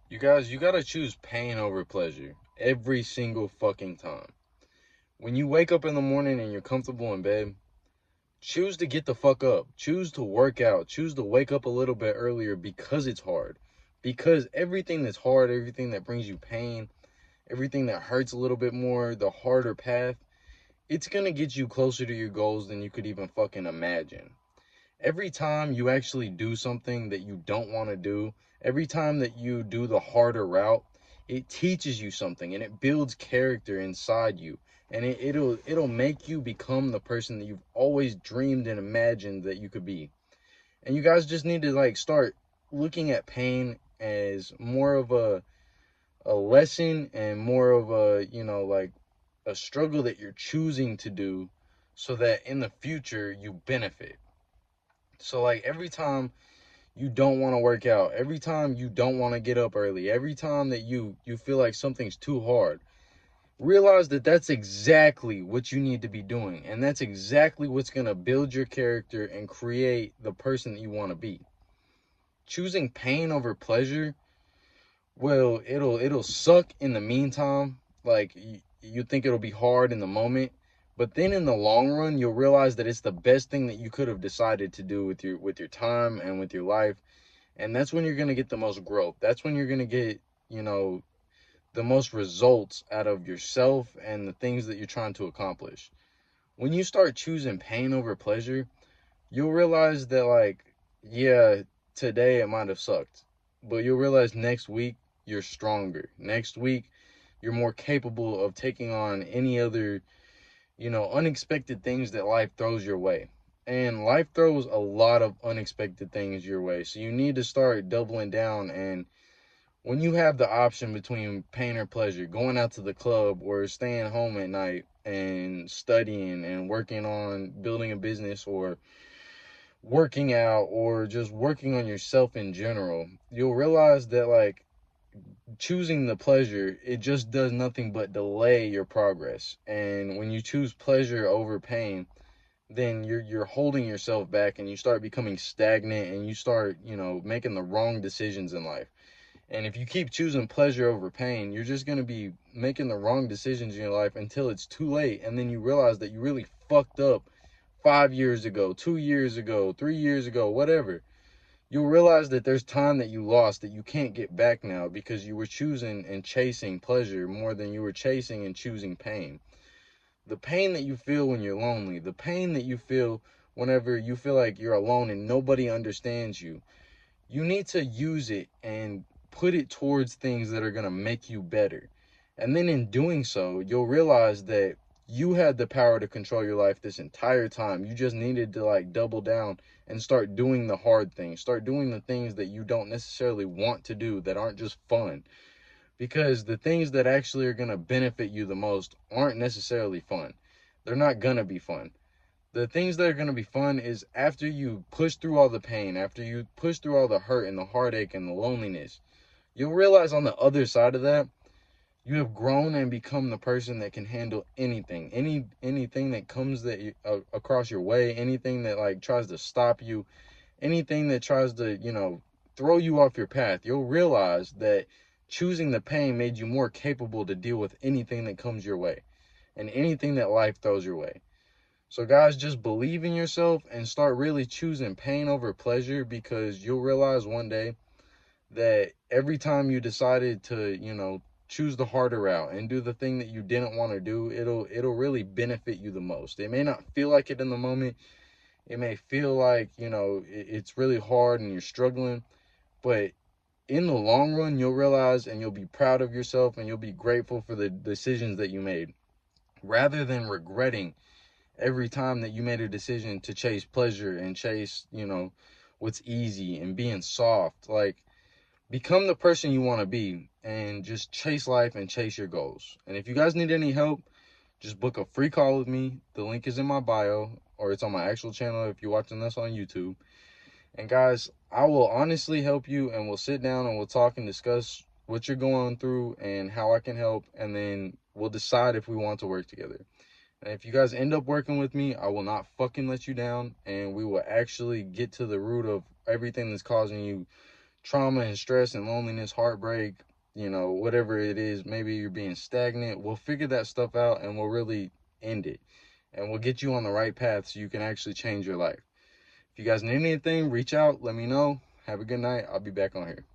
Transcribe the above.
You guys, you gotta choose pain over pleasure every single fucking time. When you wake up in the morning and you're comfortable in bed, choose to get the fuck up. Choose to work out. Choose to wake up a little bit earlier because it's hard. Because everything that's hard, everything that brings you pain, everything that hurts a little bit more, the harder path, it's gonna get you closer to your goals than you could even fucking imagine. Every time you actually do something that you don't want to do, every time that you do the harder route, it teaches you something and it builds character inside you. And it'll make you become the person that you've always dreamed and imagined that you could be. And you guys just need to like start looking at pain as more of a lesson and more of a, like a struggle that you're choosing to do so that in the future you benefit. So like every time you don't want to work out, every time you don't want to get up early, every time that you feel like something's too hard, realize that that's exactly what you need to be doing, and that's exactly what's going to build your character and create the person that you want to be. Choosing pain over pleasure, well, it'll suck in the meantime. Like you think it'll be hard in the moment, but then in the long run you'll realize that it's the best thing that you could have decided to do with your time and with your life. And that's when you're going to get the most growth. That's when you're going to get, you know, the most results out of yourself and the things that you're trying to accomplish. When you start choosing pain over pleasure, you'll realize that, like, yeah, today it might have sucked, but you'll realize next week you're stronger. Next week, you're more capable of taking on any other, unexpected things that life throws your way. And life throws a lot of unexpected things your way. So you need to start doubling down. And when you have the option between pain or pleasure, going out to the club or staying home at night and studying and working on building a business or working out or just working on yourself in general, you'll realize that like choosing the pleasure, it just does nothing but delay your progress. And when you choose pleasure over pain, then you're holding yourself back and you start becoming stagnant and you start, making the wrong decisions in life. And if you keep choosing pleasure over pain, you're just going to be making the wrong decisions in your life until it's too late. And then you realize that you really fucked up 5 years ago, 2 years ago, 3 years ago, whatever. You'll realize that there's time that you lost that you can't get back now because you were choosing and chasing pleasure more than you were chasing and choosing pain. The pain that you feel when you're lonely, the pain that you feel whenever you feel like you're alone and nobody understands you, you need to use it and put it towards things that are going to make you better. And then in doing so, you'll realize that you had the power to control your life this entire time. You just needed to like double down and start doing the hard things. Start doing the things that you don't necessarily want to do that aren't just fun. Because the things that actually are going to benefit you the most aren't necessarily fun. They're not going to be fun. The things that are going to be fun is after you push through all the pain, after you push through all the hurt and the heartache and the loneliness, you'll realize on the other side of that, you have grown and become the person that can handle anything, anything that comes across your way, anything that like tries to stop you, anything that tries to, throw you off your path. You'll realize that choosing the pain made you more capable to deal with anything that comes your way and anything that life throws your way. So, guys, just believe in yourself and start really choosing pain over pleasure, because you'll realize one day that every time you decided to, choose the harder route and do the thing that you didn't want to do, it'll really benefit you the most. It may not feel like it in the moment. It may feel like, it's really hard and you're struggling, but in the long run, you'll realize and you'll be proud of yourself and you'll be grateful for the decisions that you made rather than regretting every time that you made a decision to chase pleasure and chase, what's easy and being soft. Like, become the person you want to be and just chase life and chase your goals. And if you guys need any help, just book a free call with me. The link is in my bio, or it's on my actual channel if you're watching this on YouTube. And guys, I will honestly help you, and we'll sit down and we'll talk and discuss what you're going through and how I can help, and then we'll decide if we want to work together. And if you guys end up working with me, I will not fucking let you down, and we will actually get to the root of everything that's causing you trauma and stress and loneliness, heartbreak, you know, whatever it is, maybe you're being stagnant. We'll figure that stuff out and we'll really end it. And we'll get you on the right path so you can actually change your life. If you guys need anything, reach out, let me know. Have a good night. I'll be back on here.